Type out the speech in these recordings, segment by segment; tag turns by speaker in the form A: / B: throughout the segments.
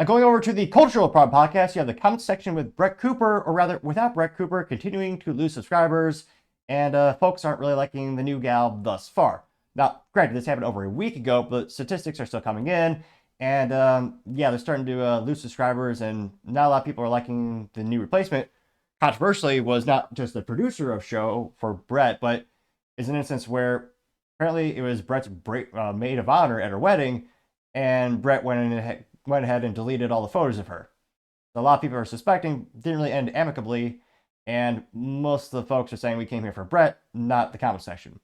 A: Going over to the Cultural Prod podcast, you have the comment section with Brett Cooper, or rather, without Brett Cooper, continuing to lose subscribers, and folks aren't really liking the new gal thus far. Now, granted, this happened over a week ago, but statistics are still coming in, and yeah, they're starting to lose subscribers, and not a lot of people are liking the new replacement. Controversially, was not just the producer of show for Brett, but is an instance where apparently it was Brett's maid of honor at her wedding, and Brett went ahead and deleted all the photos of her. So a lot of people are suspecting didn't really end amicably, and most of the folks are saying we came here for Brett, not the comment section.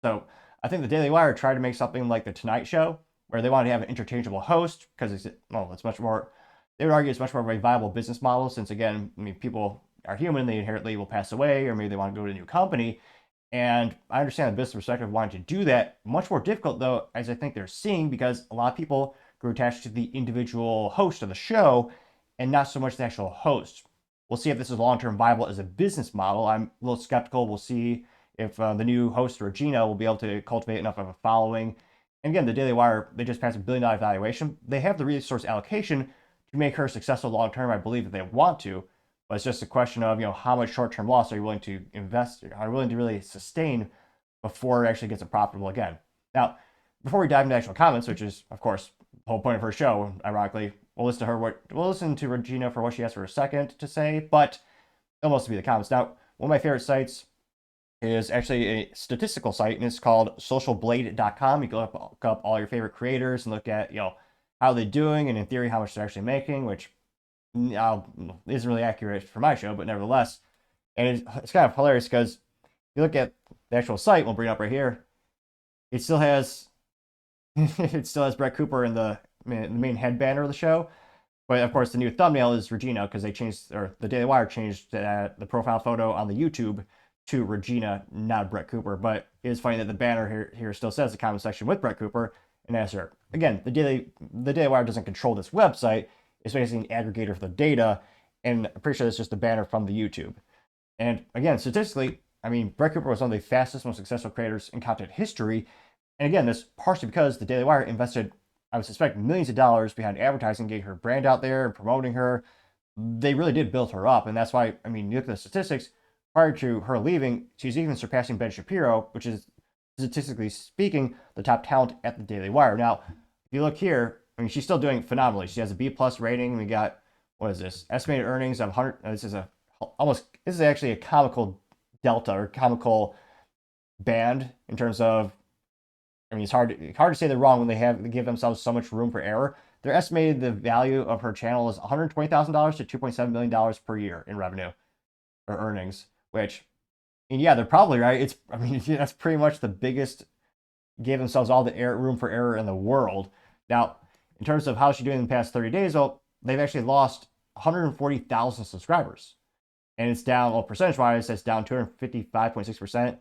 A: So I think the Daily Wire tried to make something like the Tonight Show, where they wanted to have an interchangeable host because it's much more. They would argue it's much more of a viable business model since, again, I mean, people are human; they inherently will pass away, or maybe they want to go to a new company. And I understand the business perspective of wanting to do that. Much more difficult, though, as I think they're seeing, because a lot of people grew attached to the individual host of the show and not so much the actual host. We'll see if this is long-term viable as a business model. I'm a little skeptical. We'll see if the new host, Regina, will be able to cultivate enough of a following. And again, the Daily Wire, they just passed $1 billion valuation. They have the resource allocation to make her successful long-term. I believe that they want to, but it's just a question of, how much short-term loss are you willing to invest, are you willing to really sustain before it actually gets profitable again. Now, before we dive into actual comments, which is, of course, the whole point of her show, ironically, we'll listen to Regina for what she has for a second to say, but it'll mostly be the comments. Now, one of my favorite sites is actually a statistical site, and it's called socialblade.com. You can look up all your favorite creators and look at, how they're doing, and in theory, how much they're actually making, which isn't really accurate for my show, but nevertheless. And it's kind of hilarious because if you look at the actual site, we'll bring it up right here, it still has Brett Cooper in the main head banner of the show. But of course, the new thumbnail is Regina because the Daily Wire changed the profile photo on the YouTube to Regina, not Brett Cooper. But it is funny that the banner here still says the comment section with Brett Cooper and as her. Again, the Daily Wire doesn't control this website. It's basically an aggregator for the data, and I'm pretty sure it's just a banner from the YouTube. And again, statistically, I mean, Brett Cooper was one of the fastest, most successful creators in content history. And again, this partially because the Daily Wire invested, I would suspect, millions of dollars behind advertising, getting her brand out there and promoting her. They really did build her up. And that's why, I mean, you look at the statistics, prior to her leaving, she's even surpassing Ben Shapiro, which is, statistically speaking, the top talent at the Daily Wire. Now, if you look here, I mean, she's still doing phenomenally. She has a B+ rating. We got, what is this? Estimated earnings of 100. This is actually a comical delta or comical band in terms of, I mean, it's hard to say they're wrong when they give themselves so much room for error. They're estimated the value of her channel is $120,000 to $2.7 million per year in revenue or earnings, which, and yeah, they're probably right. That's pretty much the biggest, gave themselves all the room for error in the world. Now, in terms of how she's doing in the past 30 days, well, they've actually lost 140,000 subscribers. And it's down, well, percentage-wise, it's down 255.6%,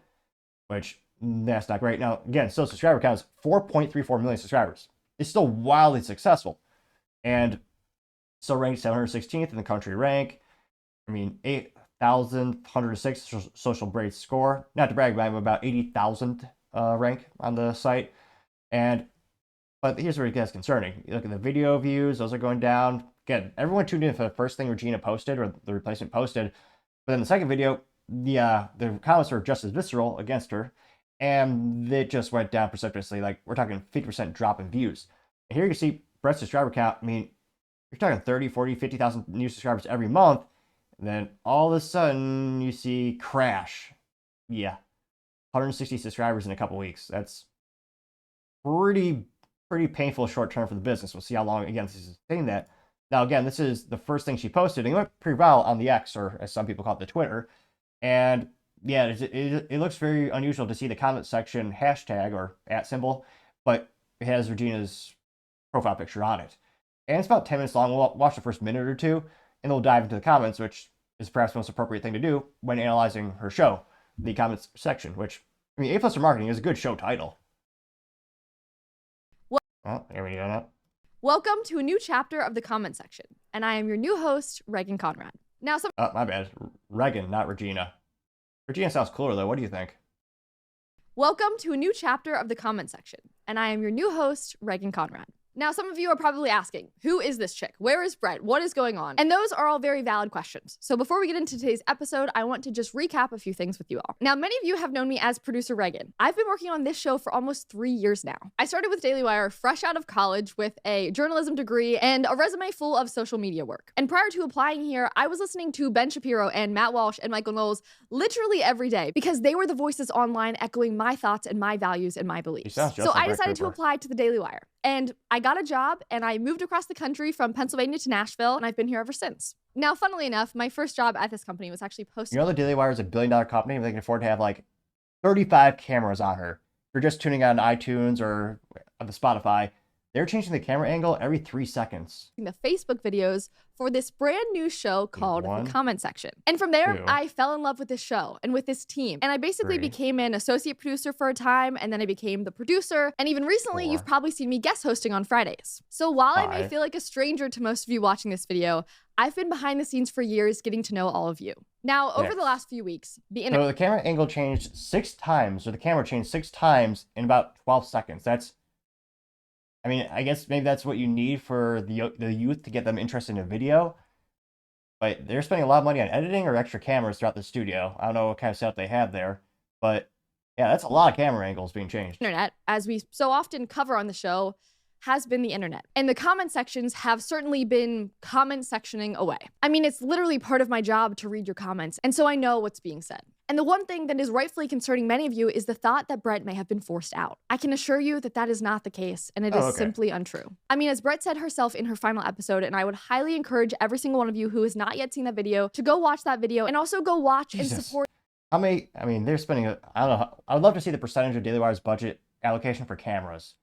A: which that's not great. Now, again, still subscriber count is 4.34 million subscribers. It's still wildly successful. And still ranked 716th in the country rank. I mean, 8,106 Social Blade score. Not to brag, but I'm about 80,000 rank on the site. But here's where it gets concerning. You look at the video views, those are going down. Again, everyone tuned in for the first thing Regina posted, or the replacement posted. But then the second video, the comments were just as visceral against her, and it just went down precipitously. Like, we're talking 50% drop in views. And here you can see Brett's subscriber count. I mean, you're talking 30, 40, 50,000 new subscribers every month. And then all of a sudden, you see crash. Yeah, 160 subscribers in a couple weeks. That's pretty painful short term for the business. We'll see how long, again, this is sustain that. Now, again, this is the first thing she posted, and it went pretty viral on the X, or as some people call it, the Twitter. And yeah, it looks very unusual to see the comment section hashtag or @ symbol, but it has Regina's profile picture on it. And it's about 10 minutes long. We'll watch the first minute or two, and then we'll dive into the comments, which is perhaps the most appropriate thing to do when analyzing her show, the comments section, which, I mean, A+ for Marketing is a good show title. Oh, here we go.
B: Welcome to a new chapter of the comment section, and I am your new host, Reagan Conrad. Now,
A: Oh, my bad. Reagan, not Regina. Regina sounds cooler, though. What do you think?
B: Welcome to a new chapter of the comment section, and I am your new host, Reagan Conrad. Now, some of you are probably asking, who is this chick? Where is Brett? What is going on? And those are all very valid questions. So before we get into today's episode, I want to just recap a few things with you all. Now, many of you have known me as producer Reagan. I've been working on this show for almost 3 years now. I started with Daily Wire fresh out of college with a journalism degree and a resume full of social media work. And prior to applying here, I was listening to Ben Shapiro and Matt Walsh and Michael Knowles literally every day because they were the voices online echoing my thoughts and my values and my beliefs. So I decided to apply to the Daily Wire. And I got a job and I moved across the country from Pennsylvania to Nashville, and I've been here ever since. Now, funnily enough, my first job at this company was actually posted.
A: You know, the Daily Wire is a $1 billion company, and they can afford to have like 35 cameras on her. If you're just tuning on iTunes or on the Spotify, they're changing the camera angle every 3 seconds.
B: The Facebook videos for this brand new show called The Comment Section. And from there, I fell in love with this show and with this team. And I basically became an associate producer for a time, and then I became the producer. And even recently, you've probably seen me guest hosting on Fridays. So while I may feel like a stranger to most of you watching this video, I've been behind the scenes for years getting to know all of you. Now, over the last few weeks,
A: so the camera angle changed 6 times, or the camera changed 6 times in about 12 seconds. I mean, I guess maybe that's what you need for the youth to get them interested in a video. But they're spending a lot of money on editing or extra cameras throughout the studio. I don't know what kind of setup they have there. But yeah, that's a lot of camera angles being changed.
B: Internet, as we so often cover on the show, has been the internet. And the comment sections have certainly been comment sectioning away. I mean, it's literally part of my job to read your comments, and so I know what's being said. And the one thing that is rightfully concerning many of you is the thought that Brett may have been forced out. I can assure you that that is not the case, and it is simply untrue. I mean, as Brett said herself in her final episode, and I would highly encourage every single one of you who has not yet seen that video to go watch that video and also go watch and support.
A: How many, I mean, they're spending, I don't know, I would love to see the percentage of Daily Wire's budget allocation for cameras.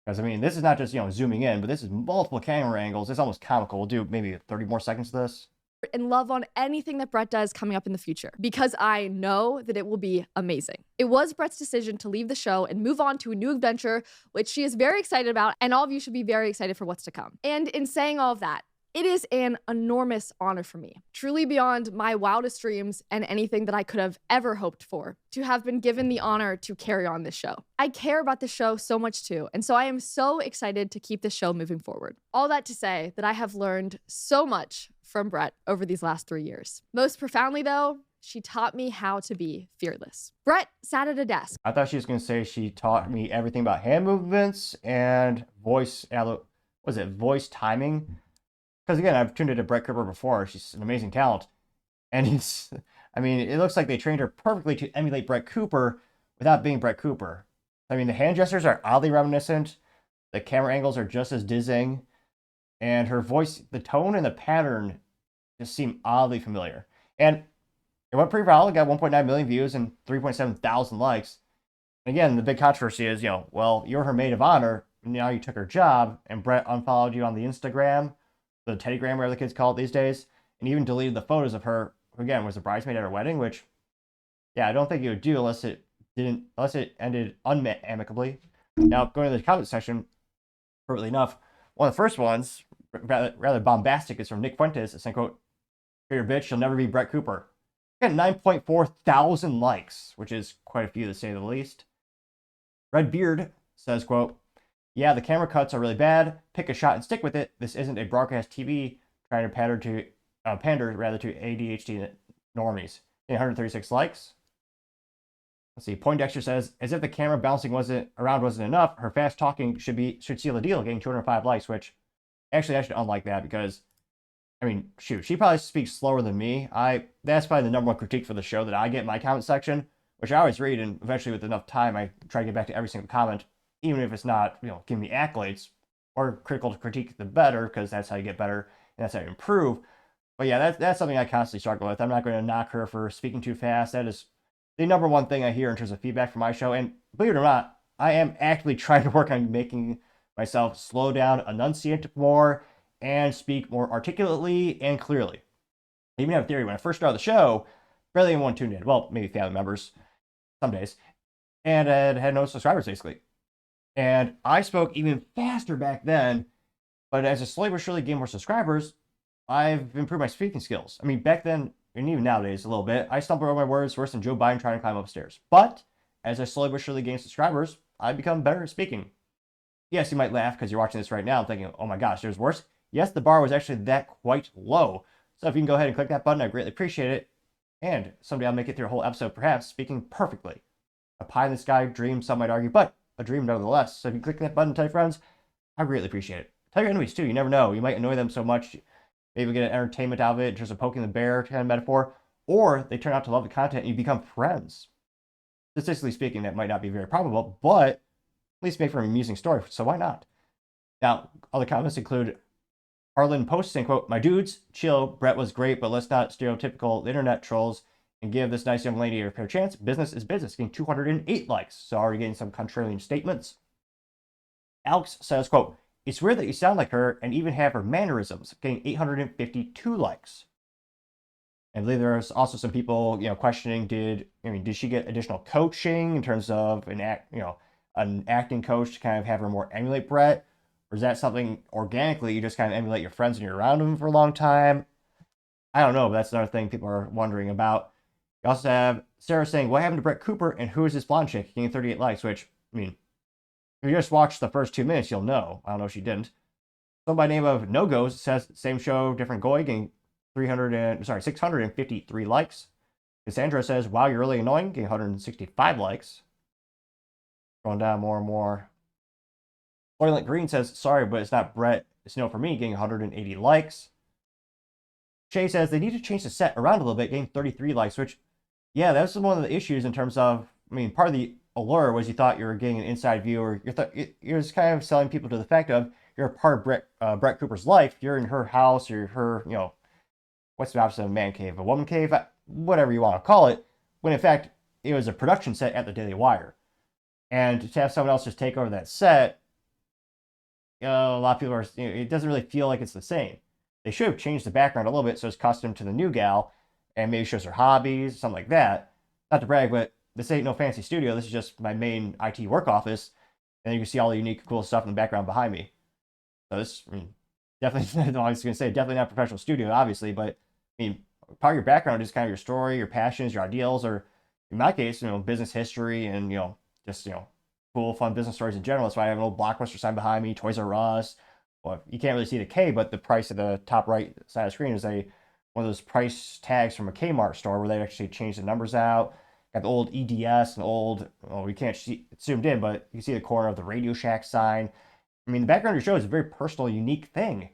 A: Because, I mean, this is not just, zooming in, but this is multiple camera angles. It's almost comical. We'll do maybe 30 more seconds of this.
B: And love on anything that Brett does coming up in the future, because I know that it will be amazing. It was Brett's decision to leave the show and move on to a new adventure, which she is very excited about, and all of you should be very excited for what's to come. And in saying all of that, it is an enormous honor for me, truly beyond my wildest dreams and anything that I could have ever hoped for, to have been given the honor to carry on this show. I care about this show so much too, and so I am so excited to keep this show moving forward. All that to say that I have learned so much from Brett over these last 3 years. Most profoundly though, she taught me how to be fearless. Brett sat at a desk.
A: I thought she was going to say she taught me everything about hand movements and voice timing. Because again, I've tuned into Brett Cooper before. She's an amazing talent. And it looks like they trained her perfectly to emulate Brett Cooper without being Brett Cooper. I mean, the hand gestures are oddly reminiscent. The camera angles are just as dizzying. And her voice, the tone and the pattern just seem oddly familiar. And it went pretty viral. It got 1.9 million views and 3.7 thousand likes. And again, the big controversy is, well, you're her maid of honor. Now you took her job, and Brett unfollowed you on the Instagram, the Teddygram, whatever the kids call it these days, and even deleted the photos of her, who again was a bridesmaid at her wedding, which, yeah, I don't think you would do unless it ended amicably. Now, going to the comment section, perfectly enough, one of the first ones, rather bombastic, is from Nick Fuentes, saying, quote, "Your bitch, she'll never be Brett Cooper." Got 9.4 thousand likes, which is quite a few to say the least. Red Beard says, quote, "Yeah, the camera cuts are really bad. Pick a shot and stick with it. This isn't a broadcast TV trying to pander to ADHD normies." 136 likes. Let's see. Poindexter says, "As if the camera bouncing wasn't enough, her fast talking should seal the deal," getting 205 likes, which actually I should unlike that because, I mean, shoot, she probably speaks slower than me. That's probably the number one critique for the show that I get in my comment section, which I always read, and eventually with enough time, I try to get back to every single comment, even if it's not, giving me accolades or critical critique, the better, because that's how you get better and that's how you improve. But yeah, that's something I constantly struggle with. I'm not going to knock her for speaking too fast. That is the number one thing I hear in terms of feedback from my show. And believe it or not, I am actively trying to work on making myself slow down, enunciate more, and speak more articulately and clearly. I even have a theory. When I first started the show, barely anyone tuned in. Well, maybe family members some days. And I had no subscribers, basically. And I spoke even faster back then. But as I slowly but surely gained more subscribers, I've improved my speaking skills. I mean, back then, and even nowadays a little bit, I stumble over my words worse than Joe Biden trying to climb upstairs. But as I slowly but surely gain subscribers, I've become better at speaking. Yes, you might laugh because you're watching this right now thinking, oh my gosh, there's worse. Yes, the bar was actually that quite low. So if you can go ahead and click that button, I'd greatly appreciate it. And someday I'll make it through a whole episode, perhaps speaking perfectly. A pie in the sky dream, some might argue, but a dream nevertheless. So if you click that button, tell your friends, I greatly appreciate it. Tell your enemies too. You never know. You might annoy them so much, maybe get an entertainment out of it, just a poking the bear kind of metaphor, or they turn out to love the content and you become friends. Statistically speaking, that might not be very probable, but at least make for an amusing story, so why not? Now, other comments include Harlan Post saying, quote, my dudes, chill, Brett was great, but let's not stereotypical internet trolls and give this nice young lady a fair chance. Business is business, getting 208 likes, so already getting some contrarian statements. Alex says, quote, it's weird that you sound like her and even have her mannerisms, getting 852 likes. I believe there's also some people, questioning, did she get additional coaching in terms of an acting coach to kind of have her more emulate Brett? Or is that something organically you just kind of emulate your friends and you're around them for a long time? I don't know, but that's another thing people are wondering about. You also have Sarah saying, what happened to Brett Cooper and who is this blonde chick? Getting 38 likes, which, if you just watch the first 2 minutes, you'll know. I don't know if she didn't. Someone by the name of No Goes says, same show, different goy, getting 653 likes. Cassandra says, wow, you're really annoying, getting 165 likes. Going down more and more. Oilent Green says, sorry, but it's not Brett. It's no for me, getting 180 likes. Shay says, they need to change the set around a little bit, getting 33 likes, which, yeah, that was one of the issues in terms of, part of the allure was you thought you were getting an inside view, or you're just kind of selling people to the fact of you're a part of Brett Cooper's life. You're in her house, you're her, what's the opposite of a man cave? A woman cave? Whatever you want to call it. When in fact, it was a production set at the Daily Wire. And to have someone else just take over that set, a lot of people are, it doesn't really feel like it's the same. They should have changed the background a little bit so it's custom to the new gal and maybe shows her hobbies, something like that. Not to brag, but this ain't no fancy studio. This is just my main IT work office. And you can see all the unique, cool stuff in the background behind me. So this, definitely, I was going to say, definitely not a professional studio, obviously, but part of your background is kind of your story, your passions, your ideals, or in my case, business history and, just, cool, fun business stories in general. That's why I have an old Blockbuster sign behind me, Toys R Us. Well, you can't really see the K, but the price of the top right side of the screen is one of those price tags from a Kmart store where they actually change the numbers out. Got the old EDS and old, we can't see it zoomed in, but you can see the corner of the Radio Shack sign. The background of your show is a very personal, unique thing.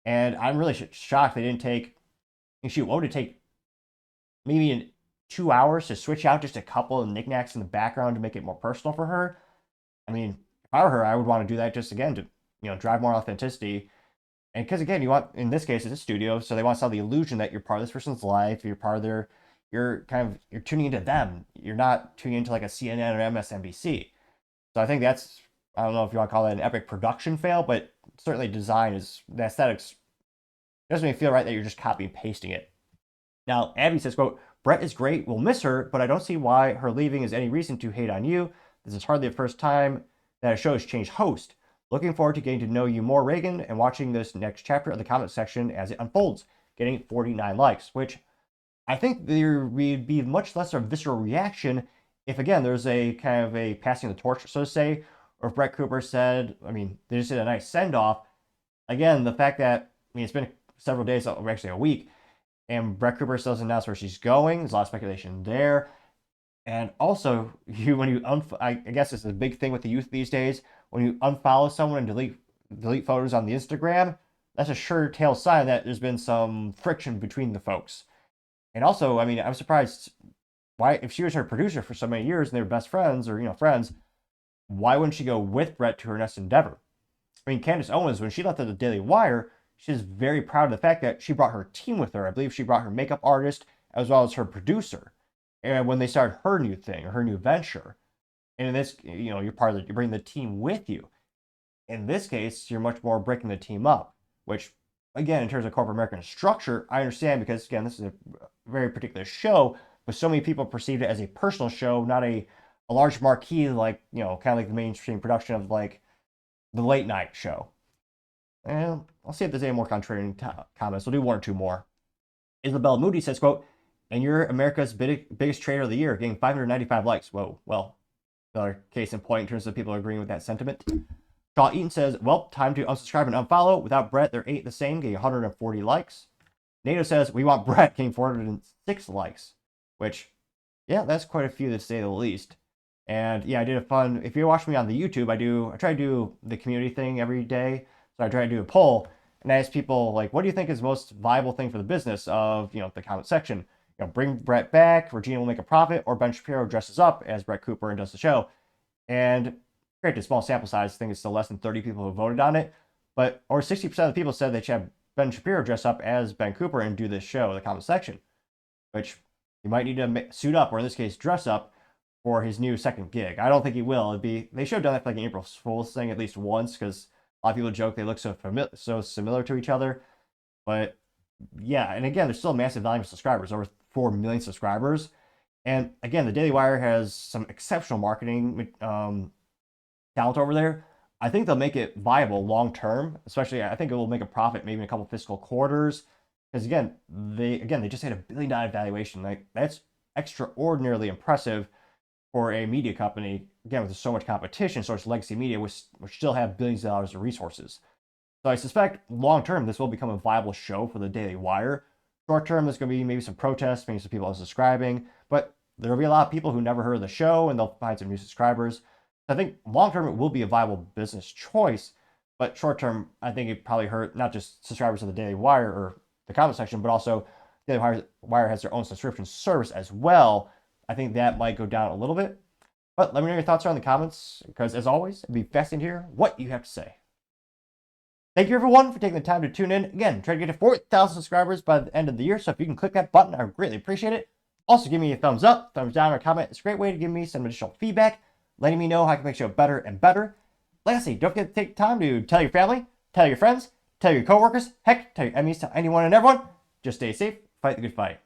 A: And I'm really shocked they didn't take, what would it take? Maybe 2 hours to switch out just a couple of knickknacks in the background to make it more personal for her. If I were her, I would want to do that just again to, drive more authenticity. And because again, you want, in this case, it's a studio, so they want to sell the illusion that you're part of this person's life, you're part of you're tuning into them. You're not tuning into like a CNN or MSNBC. So I think that's, I don't know if you want to call that an epic production fail, but certainly design is, the aesthetics doesn't make me feel right that you're just copy and pasting it. Now, Abby says, quote, Brett is great, we'll miss her, but I don't see why her leaving is any reason to hate on you. This is hardly the first time that a show has changed host. Looking forward to getting to know you more, Reagan, and watching this next chapter of the comment section as it unfolds, getting 49 likes, which I think there would be much less of a visceral reaction if, again, there's a kind of a passing of the torch, so to say, or if Brett Cooper said, they just did a nice send-off. Again, the fact that, it's been several days, or actually a week, and Brett Cooper still doesn't announce where she's going. There's a lot of speculation there. And also, I guess it's a big thing with the youth these days, when you unfollow someone and delete photos on the Instagram, that's a sure tale sign that there's been some friction between the folks. And also, I'm surprised why, if she was her producer for so many years and they were best friends or, friends, why wouldn't she go with Brett to her next endeavor? Candace Owens, when she left the Daily Wire, she's very proud of the fact that she brought her team with her. I believe she brought her makeup artist as well as her producer. And when they started her new thing or her new venture, and in this, you're bringing the team with you. In this case, you're much more breaking the team up, which, again, in terms of corporate American structure, I understand because, again, this is a very particular show, but so many people perceive it as a personal show, not a large marquee like, kind of like the mainstream production of like the late night show. And I'll see if there's any more contrarian comments. We'll do one or two more. Isabel Moody says, quote, and you're America's biggest trader of the year, getting 595 likes. Whoa, well, another case in point in terms of people agreeing with that sentiment. Shaw Eaton says, well, time to unsubscribe and unfollow. Without Brett, there ain't the same, getting 140 likes. NATO says, we want Brett, getting 406 likes. Which, yeah, that's quite a few to say the least. And yeah, I did a fun, if you watch me on the YouTube, I try to do the community thing every day. So I try to do a poll and I ask people, like, what do you think is the most viable thing for the business of, the comment section? Bring Brett back, Regina will make a profit, or Ben Shapiro dresses up as Brett Cooper and does the show. And granted, small sample size, I think it's still less than 30 people who voted on it, but over 60% of the people said they should have Ben Shapiro dress up as Ben Cooper and do this show in the comment section, which he might need to suit up, or in this case, dress up for his new second gig. I don't think he will. They should have done that for like an April Fool's thing at least once, because a lot of people joke they look so similar to each other. But yeah, and again, there's still a massive volume of subscribers, over 4 million subscribers. And again, the Daily Wire has some exceptional marketing talent over there. I think they'll make it viable long term, especially I think it will make a profit maybe in a couple fiscal quarters. Because again, they just had $1 billion valuation. Like, that's extraordinarily impressive for a media company, again, with so much competition, so much legacy media, which still have billions of dollars of resources. So I suspect long term, this will become a viable show for the Daily Wire. Short term, there's going to be maybe some protests, maybe some people unsubscribing, but there will be a lot of people who never heard of the show and they'll find some new subscribers. I think long term, it will be a viable business choice, but short term, I think it probably hurt not just subscribers of the Daily Wire or the comment section, but also the Daily Wire has their own subscription service as well. I think that might go down a little bit. But let me know your thoughts around in the comments, because as always, it'd be fascinating to hear what you have to say. Thank you everyone for taking the time to tune in. Again, try to get to 4,000 subscribers by the end of the year, so if you can click that button, I would greatly appreciate it. Also, give me a thumbs up, thumbs down, or comment. It's a great way to give me some additional feedback, letting me know how I can make the show better and better. Lastly, don't forget to take time to tell your family, tell your friends, tell your coworkers, heck, tell your enemies, tell anyone and everyone. Just stay safe, fight the good fight.